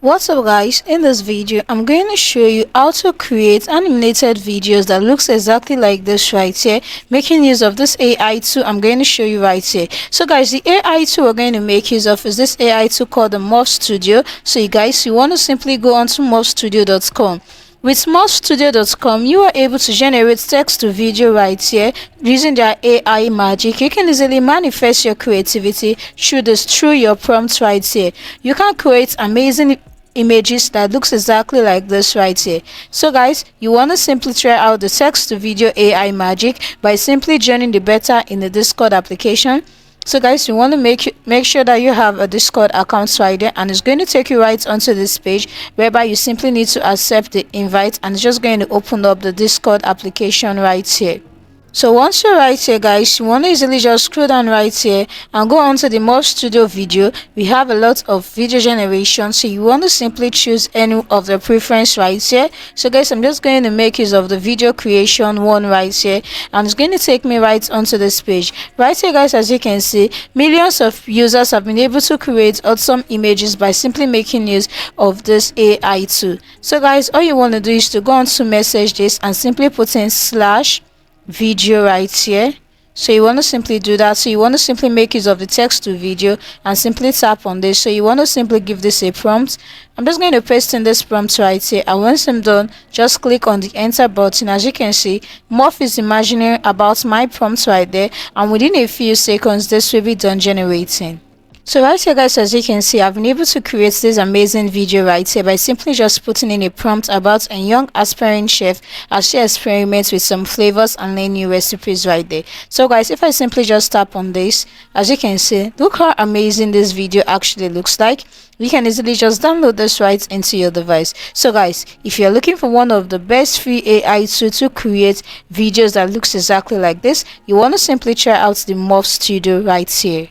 What's up guys, in this video I'm going to show you how to create animated videos that looks exactly like this right here, making use of this AI tool I'm going to show you right here. So guys, the AI tool we're going to make use of is this AI tool called the Morph Studio. So you guys, you want to simply go onto morphstudio.com. With morphstudio.com, you are able to generate text to video right here using their AI magic. You can easily manifest your creativity through your prompts right here. You can create amazing images that looks exactly like this right here. So guys, you want to simply try out the text to video AI magic by simply joining the beta in the Discord application. So guys, you want to make sure that you have a Discord account right there, and it's going to take you right onto this page whereby you simply need to accept the invite, and it's just going to open up the Discord application right here. So once you're right here guys, you want to easily just scroll down right here and go on to the Morph Studio video. We have a lot of video generation, so you want to simply choose any of the preference right here. So guys, I'm just going to make use of the video creation one right here, and it's going to take me right onto this page. Right here guys, as you can see, millions of users have been able to create awesome images by simply making use of this AI tool. So guys, all you want to do is to go on to message this and simply put in /video right here. So you want to simply do that. So you want to simply make use of the text to video and simply tap on this. So you want to simply give this a prompt. I'm just going to paste in this prompt right here, and once I'm done, just click on the enter button. As you can see, Morph is imagining about my prompt right there, and within a few seconds this will be done generating. So right here guys, as you can see, I've been able to create this amazing video right here by simply just putting in a prompt about a young aspiring chef as she experiments with some flavors and learn new recipes right there. So guys, if I simply just tap on this, as you can see, look how amazing this video actually looks like. You can easily just download this right into your device. So guys, if you're looking for one of the best free AI tools to create videos that looks exactly like this, you want to simply try out the Morph Studio right here.